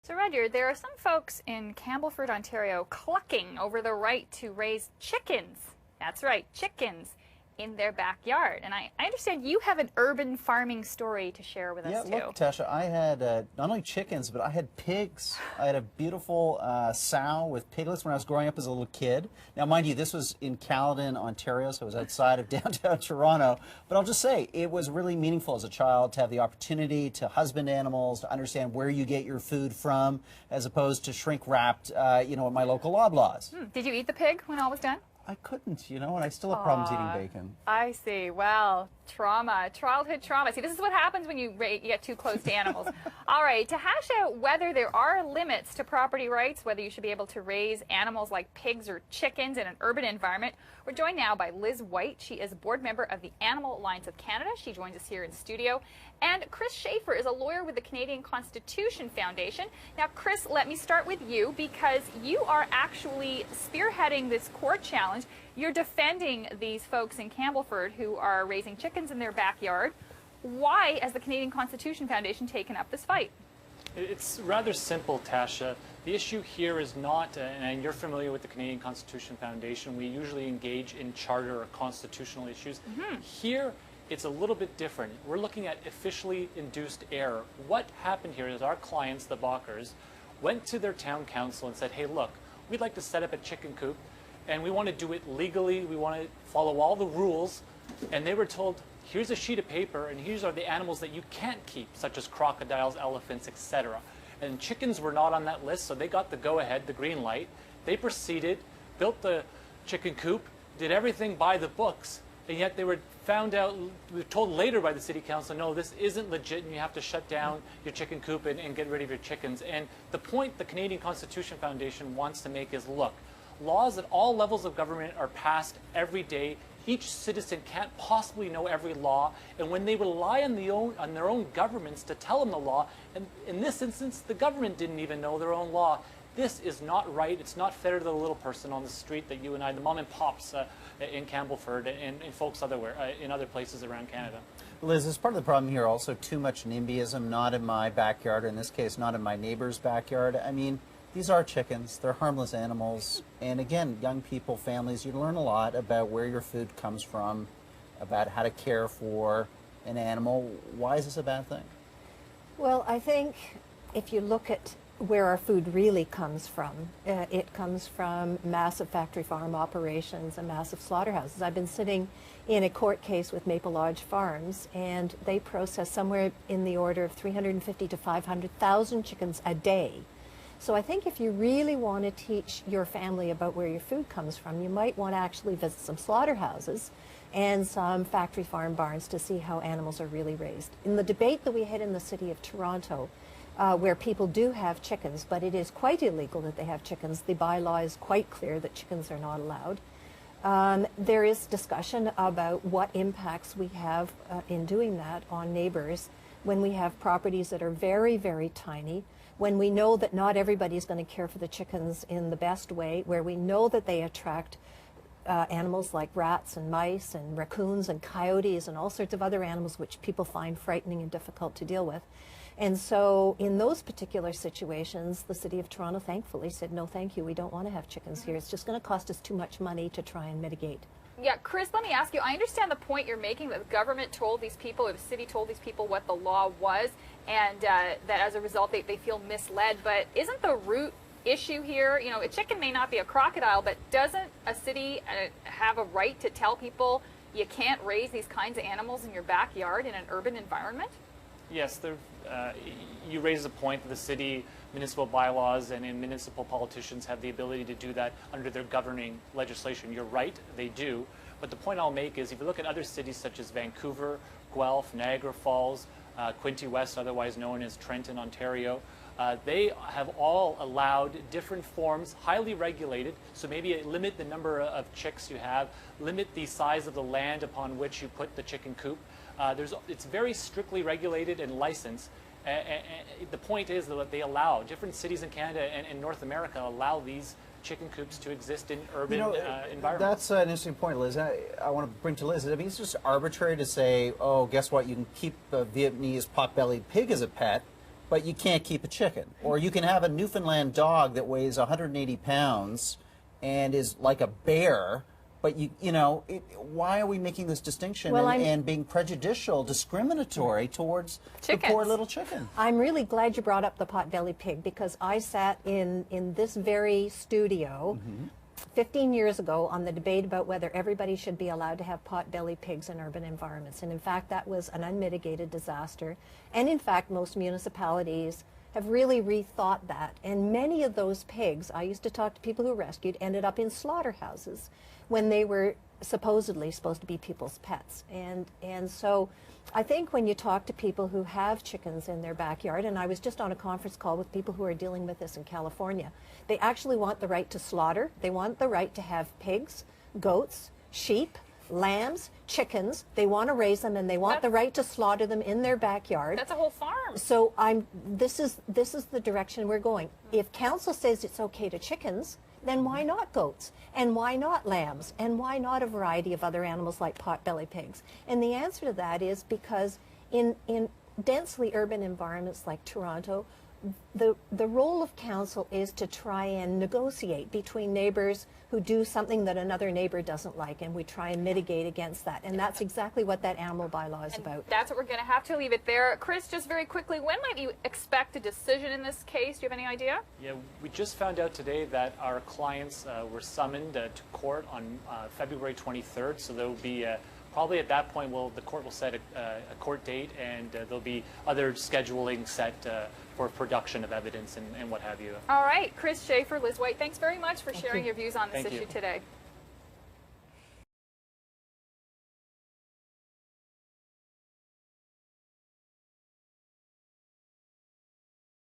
So, Rudyard, there are some folks in Campbellford, Ontario, clucking over the right to raise chickens. That's right, chickens in their backyard. And I understand you have an urban farming story to share with us, too. Yeah, look, Tasha, I had not only chickens, but I had pigs. I had a beautiful sow with piglets when I was growing up as a little kid. Now, mind you, this was in Caledon, Ontario, so it was outside of downtown Toronto. But I'll just say, it was really meaningful as a child to have the opportunity to husband animals, to understand where you get your food from, as opposed to shrink-wrapped, at my local Loblaws. Did you eat the pig when all was done? I couldn't, and I still have problems eating bacon. I see. Well, trauma, childhood trauma. See, this is what happens when you get too close to animals. All right, to hash out whether there are limits to property rights, whether you should be able to raise animals like pigs or chickens in an urban environment, we're joined now by Liz White. She is a board member of the Animal Alliance of Canada. She joins us here in studio. And Chris Schaefer is a lawyer with the Canadian Constitution Foundation. Now, Chris, let me start with you because you are actually spearheading this court challenge. You're defending these folks in Campbellford who are raising chickens in their backyard. Why has the Canadian Constitution Foundation taken up this fight? It's rather simple, Tasha. The issue here is not, and you're familiar with the Canadian Constitution Foundation, we usually engage in charter or constitutional issues. Here, it's a little bit different. We're looking at officially induced error. What happened here is our clients, the Balkers, went to their town council and said, hey, look, we'd like to set up a chicken coop, and we want to do it legally. We want to follow all the rules. And they were told, here's a sheet of paper, and here's are the animals that you can't keep, such as crocodiles, elephants, etc. And chickens were not on that list, so they got the go-ahead, the green light. They proceeded, built the chicken coop, did everything by the books, and yet they were told later by the city council, no, this isn't legit, and you have to shut down your chicken coop and get rid of your chickens. And the point the Canadian Constitution Foundation wants to make is, look, laws at all levels of government are passed every day. Each citizen can't possibly know every law, and when they rely on their own governments to tell them the law, and in this instance, the government didn't even know their own law, this is not right. It's not fair to the little person on the street that you and I, the mom and pops in Campbellford and folks in other places around Canada. Liz, as part of the problem here, also too much NIMBYism, not in my backyard, or in this case, not in my neighbor's backyard. I mean, these are chickens. They're harmless animals. And again, young people, families, you learn a lot about where your food comes from, about how to care for an animal. Why is this a bad thing? Well, I think if you look at where our food really comes from, it comes from massive factory farm operations and massive slaughterhouses. I've been sitting in a court case with Maple Lodge Farms, and they process somewhere in the order of 350 to 500,000 chickens a day. So I think if you really want to teach your family about where your food comes from, you might want to actually visit some slaughterhouses and some factory farm barns to see how animals are really raised. In the debate that we had in the city of Toronto, where people do have chickens, but it is quite illegal that they have chickens, the bylaw is quite clear that chickens are not allowed. There is discussion about what impacts we have in doing that on neighbors when we have properties that are very, very tiny, when we know that not everybody is going to care for the chickens in the best way, where we know that they attract animals like rats and mice and raccoons and coyotes and all sorts of other animals which people find frightening and difficult to deal with. And so in those particular situations, the City of Toronto thankfully said, no, thank you, we don't want to have chickens here. It's just going to cost us too much money to try and mitigate. Yeah, Chris, let me ask you, I understand the point you're making that the government told these people, or the city told these people what the law was, and that as a result they feel misled. But isn't the root issue here, a chicken may not be a crocodile, but doesn't a city have a right to tell people you can't raise these kinds of animals in your backyard in an urban environment? Yes, you raise a point that the city municipal bylaws and municipal politicians have the ability to do that under their governing legislation. You're right, they do. But the point I'll make is if you look at other cities such as Vancouver, Guelph, Niagara Falls, Quinte West, otherwise known as Trenton, Ontario, they have all allowed different forms, highly regulated, so maybe limit the number of chicks you have, limit the size of the land upon which you put the chicken coop. It's very strictly regulated and licensed. The point is that they allow, different cities in Canada and North America allow these chicken coops to exist in urban environments. That's an interesting point, Liz. I want to bring to Liz. I mean, it's just arbitrary to say, oh, guess what, you can keep a Vietnamese pot-bellied pig as a pet, but you can't keep a chicken. Or you can have a Newfoundland dog that weighs 180 pounds and is like a bear, but why are we making this distinction and being prejudicial, discriminatory towards the poor little chicken? I'm really glad you brought up the pot-bellied pig, because I sat in this very studio 15 years ago on the debate about whether everybody should be allowed to have pot-bellied pigs in urban environments. And in fact, that was an unmitigated disaster. And in fact, most municipalities have really rethought that. And many of those pigs, I used to talk to people who rescued, ended up in slaughterhouses when they were supposedly supposed to be people's pets. And so I think when you talk to people who have chickens in their backyard, and I was just on a conference call with people who are dealing with this in California, they actually want the right to slaughter. They want the right to have pigs, goats, sheep, lambs, chickens. They want to raise them, and they want the right to slaughter them in their backyard. That's a whole farm. So this is the direction we're going. If council says it's okay to chickens, then why not goats? And why not lambs? And why not a variety of other animals like pot-bellied pigs? And the answer to that is because in densely urban environments like Toronto, the role of council is to try and negotiate between neighbors who do something that another neighbor doesn't like, and we try and mitigate against that. And that's exactly what that animal bylaw is about. That's what we're going to have to leave it there. Chris, just very quickly, when might you expect a decision in this case? Do you have any idea? Yeah, we just found out today that our clients were summoned to court on February 23rd, so there will be probably at that point the court will set a court date, and there'll be other scheduling set for production of evidence and what have you. All right, Chris Schaefer, Liz White, thanks very much for sharing your views on this issue today.